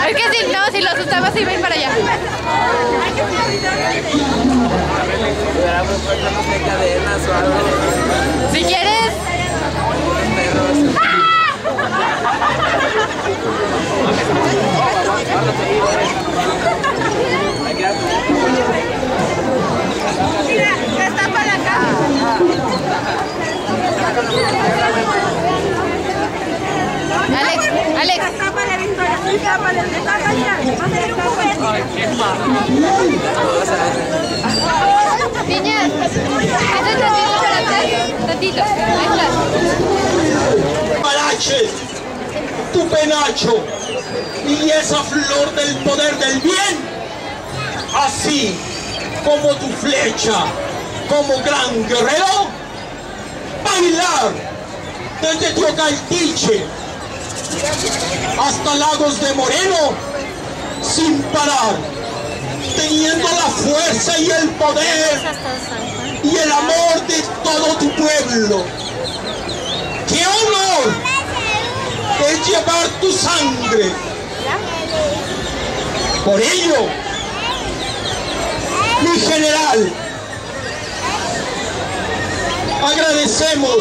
Es que si lo asustaba se iba a ir para allá. Si quieres. Mira, que está para acá. Alex. Tápale, Victoria. Tápale, tápale. Va a ser un juguete. Niñas, ¿estás tantito para atrás? Tantito. Ahí estás. Parache, tu penacho y esa flor del poder del bien, así como tu flecha, como gran guerrero, bailar desde Teocaltiche hasta Lagos de Moreno, sin parar, teniendo la fuerza y el poder y el amor de todo tu pueblo. ¡Qué honor es llevar tu sangre! Por ello, mi general, agradecemos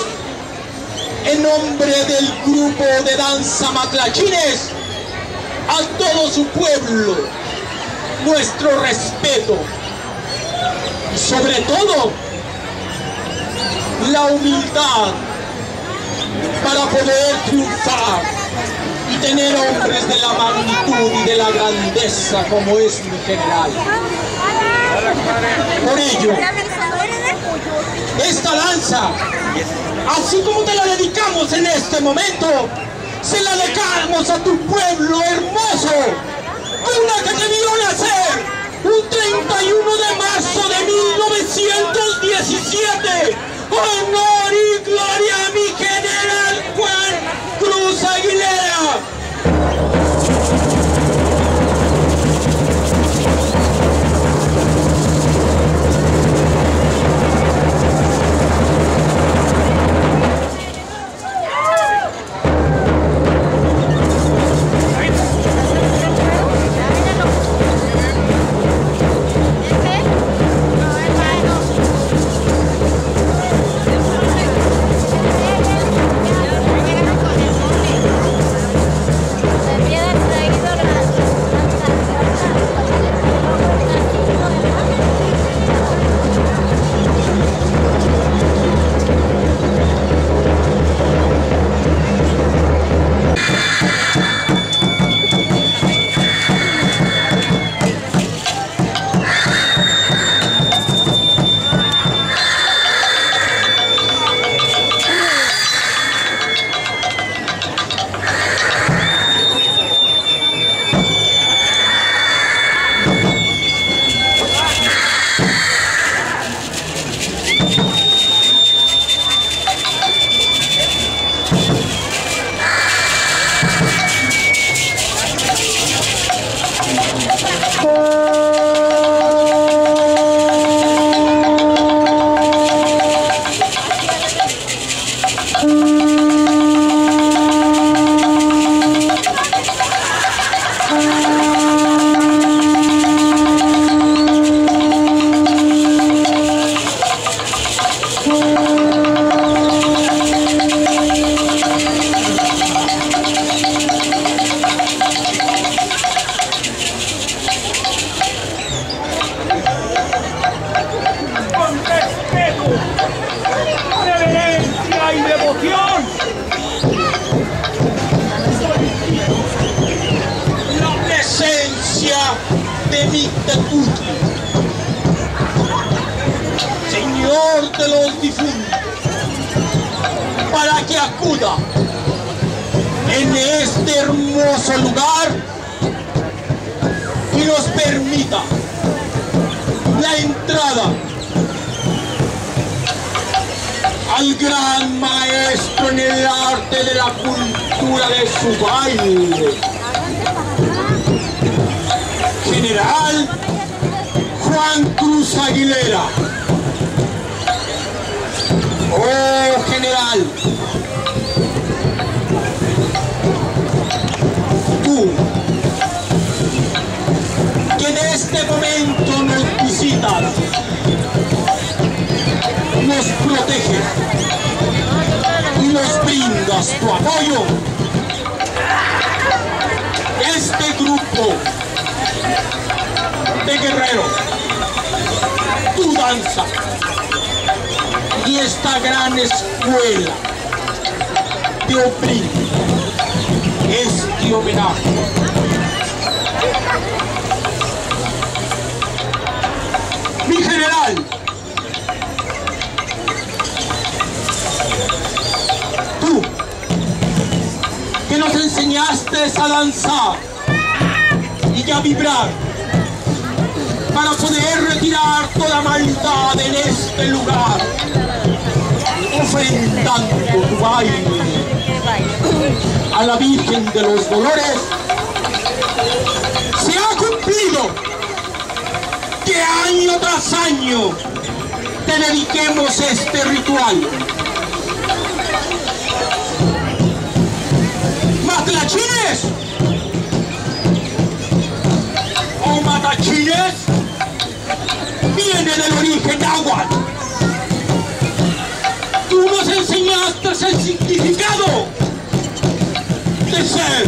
en nombre del grupo de danza Maclachines a todo su pueblo nuestro respeto y sobre todo la humildad para poder triunfar y tener hombres de la magnitud y de la grandeza como es mi general. Por ello, esta danza, así como te la dedicamos en este momento, se la dedicamos a tu pueblo hermoso, una que te vio nacer un 31 de marzo de 1917. ¡Honor y gloria a mi general Juan Cruz Aguilera! De Mictecuhtli, Señor de los difuntos, para que acuda en este hermoso lugar y nos permita la entrada al gran maestro en el arte de la cultura de su baile, General Juan Cruz Aguilera. Oh, general, tú, que en este momento nos visitas, nos proteges y nos brindas tu apoyo, este grupo de guerreros, tu danza y esta gran escuela te oprime este homenaje. Mi general, tú que nos enseñaste a danzar y a vibrar para poder retirar toda maldad en este lugar, ofrendando tu baile a la Virgen de los Dolores, se ha cumplido que año tras año te dediquemos este ritual. ¿Matlachines o matachines? Viene del origen náhuatl. Tú nos enseñaste el significado de ser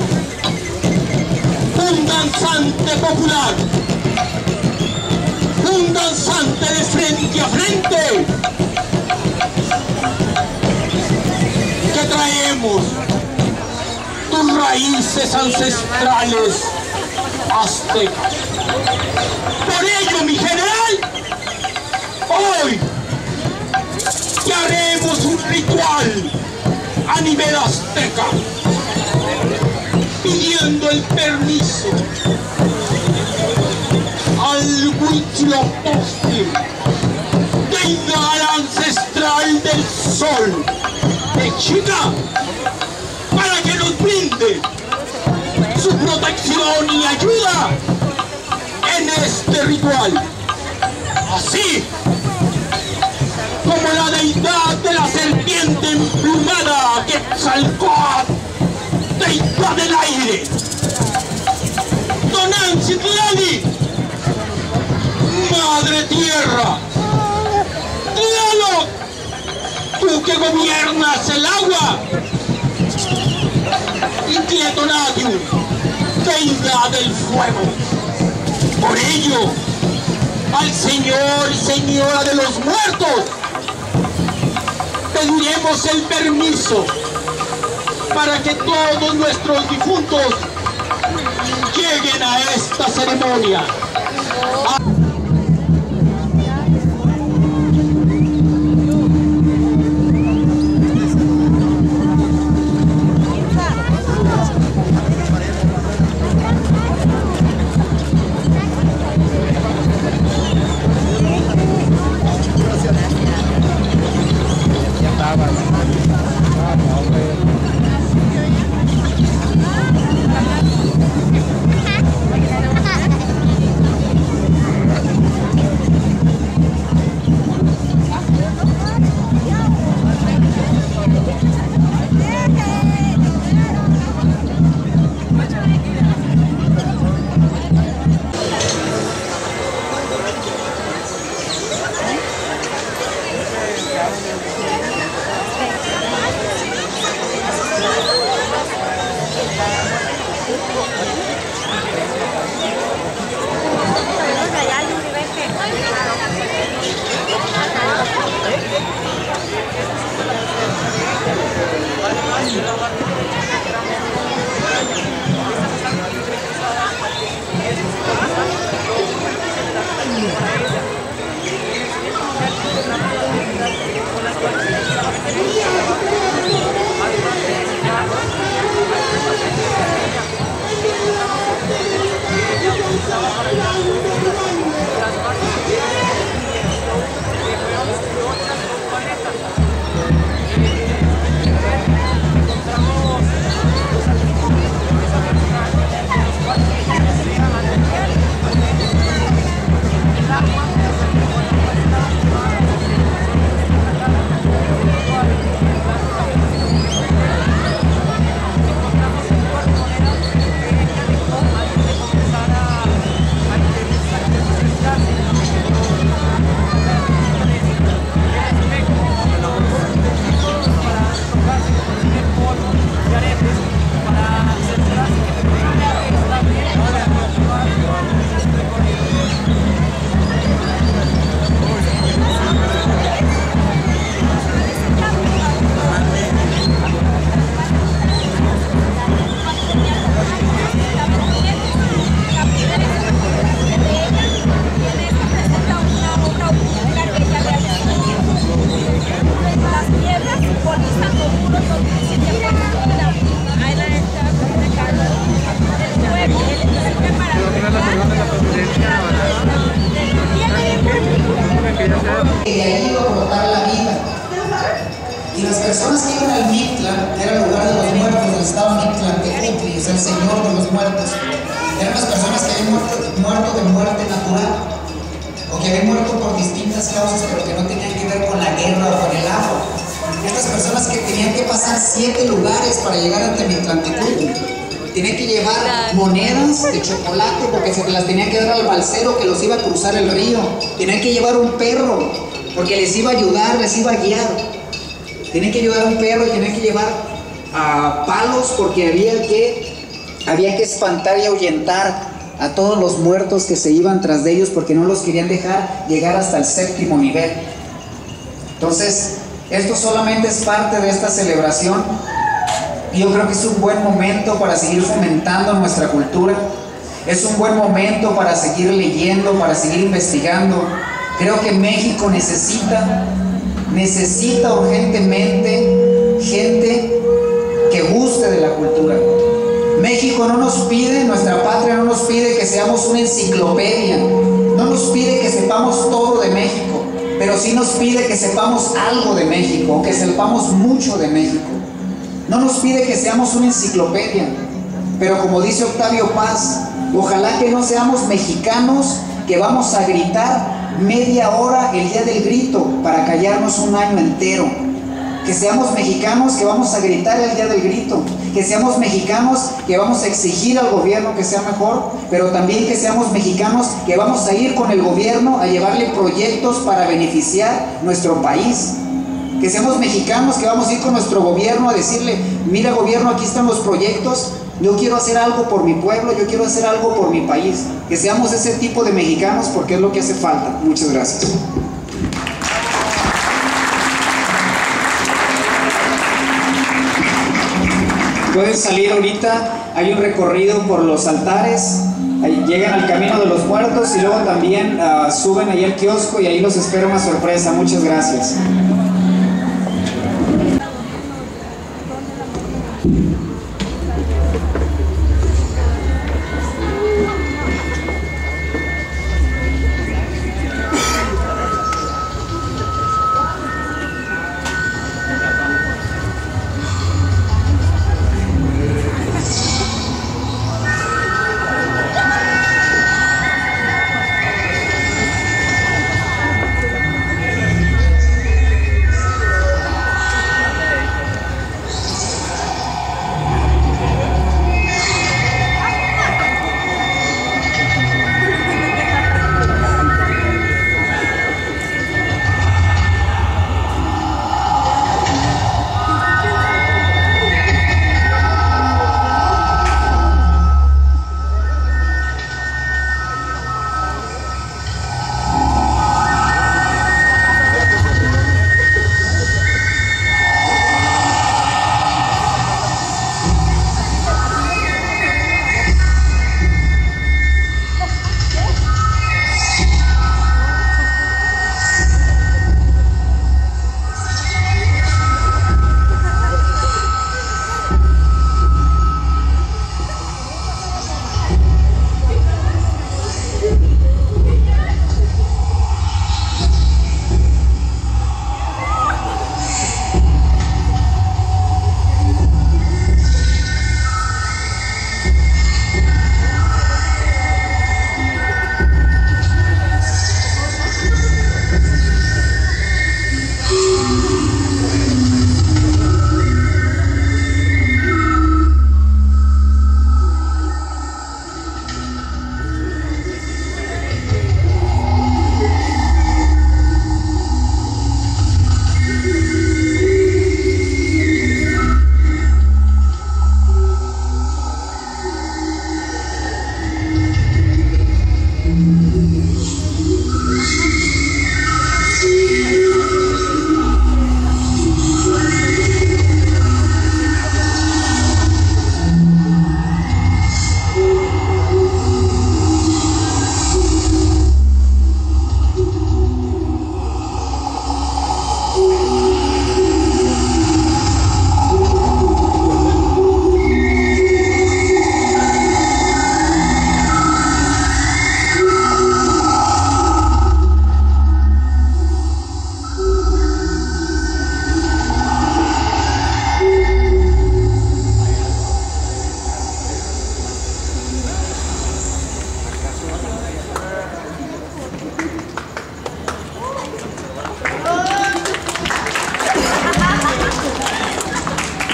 un danzante popular, un danzante de frente a frente, que traemos tus raíces ancestrales aztecas. Por ello, mi general, hoy que haremos un ritual a nivel azteca, pidiendo el permiso al Huitzilopochtli, deidad ancestral del sol de Chica, para que nos brinde su protección y ayuda en este ritual. Así como la deidad de la serpiente emplumada, Quetzalcóatl, deidad del aire, Tonantzin-Tlali, madre tierra, Tlaloc, tú que gobiernas el agua, y Tletonatiuh, deidad del fuego. Por ello, al Señor y Señora de los muertos pediremos el permiso para que todos nuestros difuntos lleguen a esta ceremonia. De ahí iba a brotar la vida. Y las personas que iban al Mictlán, era el lugar de los muertos, donde estaba Mictlantecutli, es el señor de los muertos. Eran las personas que habían muerto de muerte natural, o que habían muerto por distintas causas, pero que no tenían que ver con la guerra o con el agua. Estas personas que tenían que pasar 7 lugares para llegar ante Mictlantecutli. Tenían que llevar monedas de chocolate porque se las tenían que dar al balsero que los iba a cruzar el río. Tenían que llevar un perro porque les iba a ayudar, les iba a guiar. Tenían que llevar un perro y tenían que llevar palos porque había que espantar y ahuyentar a todos los muertos que se iban tras de ellos porque no los querían dejar llegar hasta el 7º nivel. Entonces, esto solamente es parte de esta celebración. Yo creo que es un buen momento para seguir fomentando nuestra cultura. Es un buen momento para seguir leyendo, para seguir investigando. Creo que México necesita urgentemente gente que guste de la cultura. México no nos pide, nuestra patria no nos pide que seamos una enciclopedia, no nos pide que sepamos todo de México, pero sí nos pide que sepamos algo de México, que sepamos mucho de México. No nos pide que seamos una enciclopedia, pero como dice Octavio Paz, ojalá que no seamos mexicanos que vamos a gritar media hora el día del grito para callarnos un año entero. Que seamos mexicanos que vamos a gritar el día del grito, que seamos mexicanos que vamos a exigir al gobierno que sea mejor, pero también que seamos mexicanos que vamos a ir con el gobierno a llevarle proyectos para beneficiar nuestro país. Que seamos mexicanos que vamos a ir con nuestro gobierno a decirle, mira gobierno, aquí están los proyectos, yo quiero hacer algo por mi pueblo, yo quiero hacer algo por mi país. Que seamos ese tipo de mexicanos porque es lo que hace falta. Muchas gracias. Pueden salir ahorita, hay un recorrido por los altares, ahí llegan al Camino de los Muertos y luego también suben ahí al kiosco y ahí los espera una sorpresa. Muchas gracias.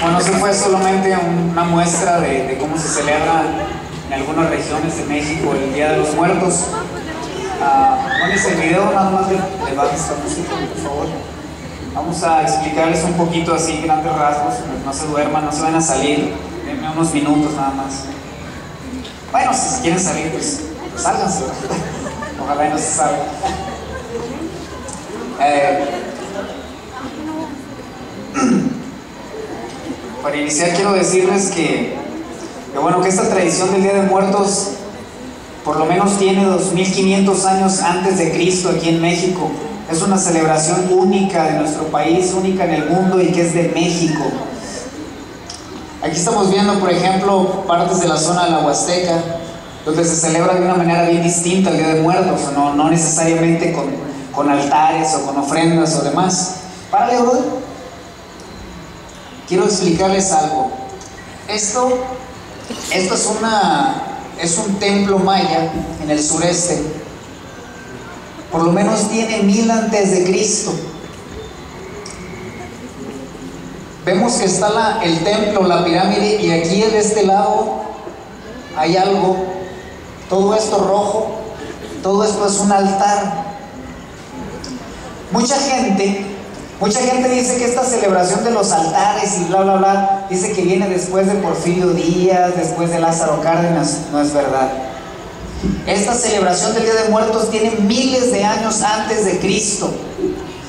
Bueno, eso fue solamente una muestra de cómo se celebra en algunas regiones de México el Día de los Muertos. Bueno, ese video nada más le baja esta música, por favor. Vamos a explicarles un poquito así, grandes rasgos, no se duerman, no se van a salir, denme unos minutos nada más. Bueno, si quieren salir, pues sálganse. Ojalá y no se salgan. Para iniciar quiero decirles que esta tradición del Día de Muertos por lo menos tiene 2500 años antes de Cristo aquí en México. Es una celebración única de nuestro país, única en el mundo y que es de México. Aquí estamos viendo, por ejemplo, partes de la zona de la Huasteca, donde se celebra de una manera bien distinta el Día de Muertos, no necesariamente con altares o con ofrendas o demás. Párale, brother. Quiero explicarles algo. Esto es un templo maya en el sureste. Por lo menos tiene 1000 antes de Cristo. Vemos que está el templo, la pirámide, y aquí de este lado hay algo. Todo esto rojo, todo esto es un altar. Mucha gente dice que esta celebración de los altares y bla bla bla, dice que viene después de Porfirio Díaz, después de Lázaro Cárdenas. No es verdad. Esta celebración del Día de Muertos tiene miles de años antes de Cristo.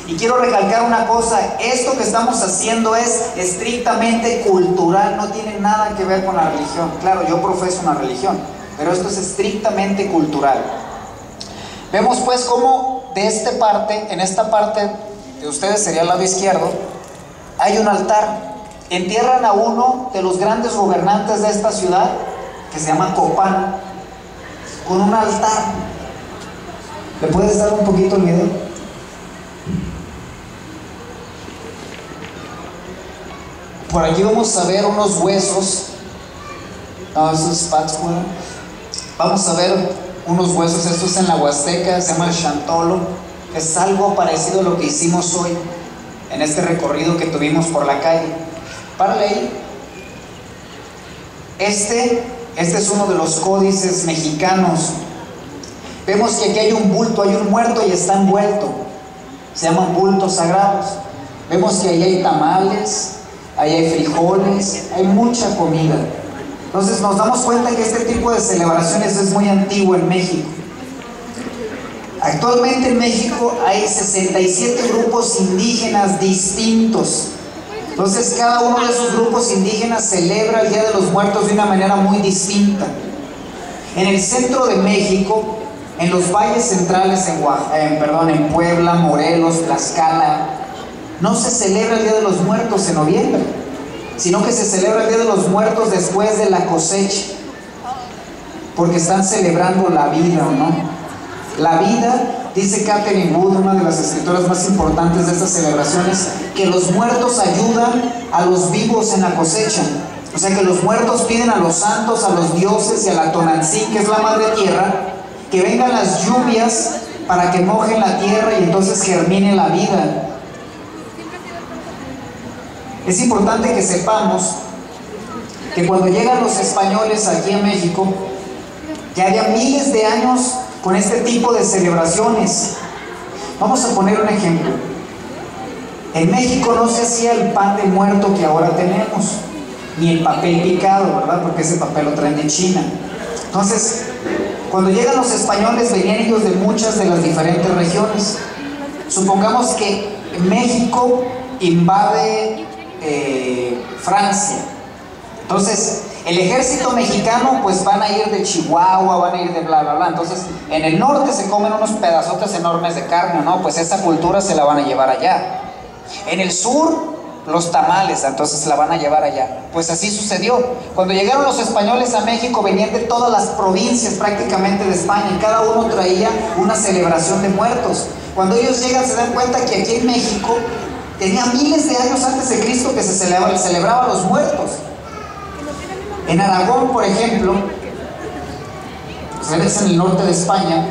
Y quiero recalcar una cosa: esto que estamos haciendo es estrictamente cultural, no tiene nada que ver con la religión. Claro, yo profeso una religión, pero esto es estrictamente cultural. Vemos pues cómo en esta parte de ustedes sería el lado izquierdo, hay un altar. Entierran a uno de los grandes gobernantes de esta ciudad, que se llama Copán, con un altar. ¿Le puedes dar un poquito el video? Por aquí vamos a ver unos huesos. No, eso es Pátzcuaro. Vamos a ver unos huesos. Esto es en la Huasteca, se llama el Chantolo. Es algo parecido a lo que hicimos hoy en este recorrido que tuvimos por la calle. Párale ahí. Este es uno de los códices mexicanos. Vemos que aquí hay un bulto, hay un muerto y está envuelto. Se llaman bultos sagrados. Vemos que ahí hay tamales, ahí hay frijoles, hay mucha comida. Entonces nos damos cuenta que este tipo de celebraciones es muy antiguo en México. Actualmente en México hay 67 grupos indígenas distintos. Entonces cada uno de esos grupos indígenas celebra el Día de los Muertos de una manera muy distinta. En el centro de México, en los valles centrales, en Puebla, Morelos, Tlaxcala, no se celebra el Día de los Muertos en noviembre, sino que se celebra el Día de los Muertos después de la cosecha, porque están celebrando la vida, ¿no? La vida, dice Catherine Wood, una de las escritoras más importantes de estas celebraciones, que los muertos ayudan a los vivos en la cosecha. O sea que los muertos piden a los santos, a los dioses y a la Tonantzin, que es la madre tierra, que vengan las lluvias para que mojen la tierra y entonces germine la vida. Es importante que sepamos que cuando llegan los españoles aquí en México, ya había miles de años con este tipo de celebraciones. Vamos a poner un ejemplo. En México no se hacía el pan de muerto que ahora tenemos, ni el papel picado, ¿verdad? Porque ese papel lo traen de China. Entonces, cuando llegan los españoles, venían ellos de muchas de las diferentes regiones. Supongamos que México invade Francia. Entonces, el ejército mexicano pues van a ir de Chihuahua, van a ir de bla bla bla. Entonces, en el norte se comen unos pedazotes enormes de carne, ¿no? Pues esa cultura se la van a llevar allá. En el sur, los tamales, entonces la van a llevar allá. Pues así sucedió. Cuando llegaron los españoles a México, venían de todas las provincias prácticamente de España, y cada uno traía una celebración de muertos. Cuando ellos llegan se dan cuenta que aquí en México tenía miles de años antes de Cristo que se celebraba los muertos. En Aragón, por ejemplo, ustedes en el norte de España,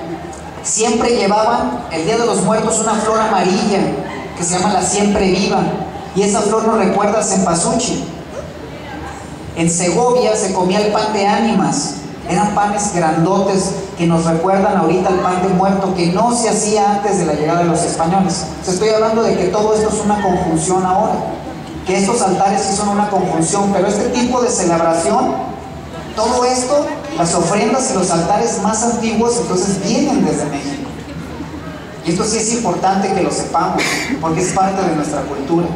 siempre llevaban el Día de los Muertos una flor amarilla que se llama la siempre viva, y esa flor nos recuerda a cempasúchil. En Segovia se comía el pan de ánimas, eran panes grandotes que nos recuerdan ahorita al pan de muerto, que no se hacía antes de la llegada de los españoles. Estoy hablando de que todo esto es una conjunción ahora, que estos altares sí son una conjunción, pero este tipo de celebración, todo esto Las ofrendas y los altares más antiguos entonces vienen desde México. Y esto sí es importante que lo sepamos, porque es parte de nuestra cultura.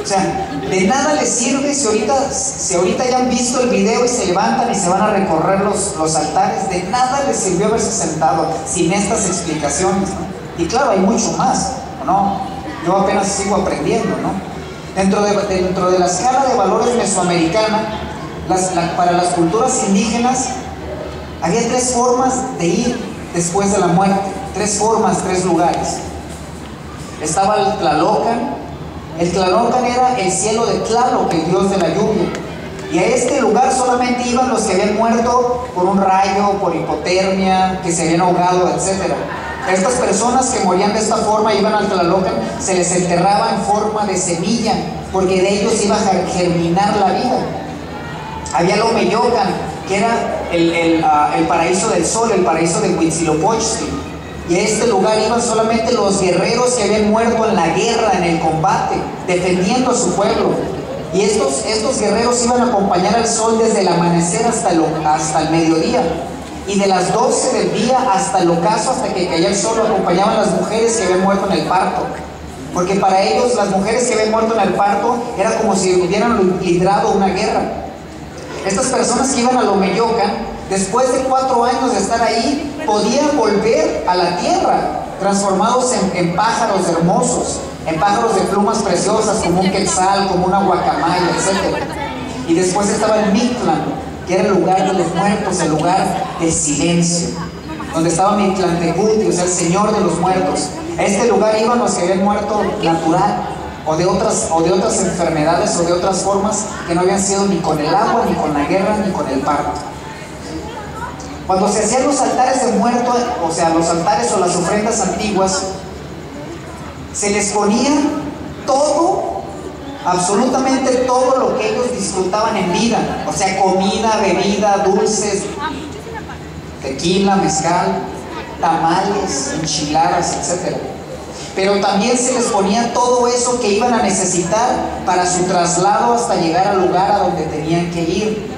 O sea, de nada les sirve si ahorita ya han visto el video y se levantan y se van a recorrer los altares. De nada les sirvió haberse sentado sin estas explicaciones, ¿no? Y claro, hay mucho más, ¿no? Yo apenas sigo aprendiendo, ¿no? Dentro de la escala de valores mesoamericana, para las culturas indígenas, había 3 formas de ir después de la muerte. 3 formas, 3 lugares. Estaba el Tlalocan. El Tlalocan era el cielo de Tlaloc, el dios de la lluvia. Y a este lugar solamente iban los que habían muerto por un rayo, por hipotermia, que se habían ahogado, etc. A estas personas que morían de esta forma iban al Tlalocan, se les enterraba en forma de semilla, porque de ellos iba a germinar la vida. Había el Omeyocan, que era el paraíso del sol, el paraíso de Huitzilopochtli. Y a este lugar iban solamente los guerreros que habían muerto en la guerra, en el combate, defendiendo a su pueblo. Y estos guerreros iban a acompañar al sol desde el amanecer hasta el mediodía. Y de las 12 del día hasta el ocaso, hasta que caía el sol, lo acompañaban las mujeres que habían muerto en el parto. Porque para ellos, las mujeres que habían muerto en el parto, era como si hubieran librado una guerra. Estas personas que iban al Omeyocan, después de 4 años de estar ahí, podían volver a la tierra, transformados en pájaros hermosos, en pájaros de plumas preciosas, como un quetzal, como una guacamaya, etc. Y después estaba el Mictlán, que era el lugar de los muertos, el lugar del silencio, donde estaba Mictlantecutli, o sea, el señor de los muertos. A este lugar iban los que habían muerto natural, o de otras enfermedades, o de otras formas que no habían sido ni con el agua, ni con la guerra, ni con el parto. Cuando se hacían los altares de muerto, o sea, los altares o las ofrendas antiguas, se les ponía todo, absolutamente todo lo que ellos disfrutaban en vida. O sea, comida, bebida, dulces, tequila, mezcal, tamales, enchiladas, etc. Pero también se les ponía todo eso que iban a necesitar para su traslado hasta llegar al lugar a donde tenían que ir.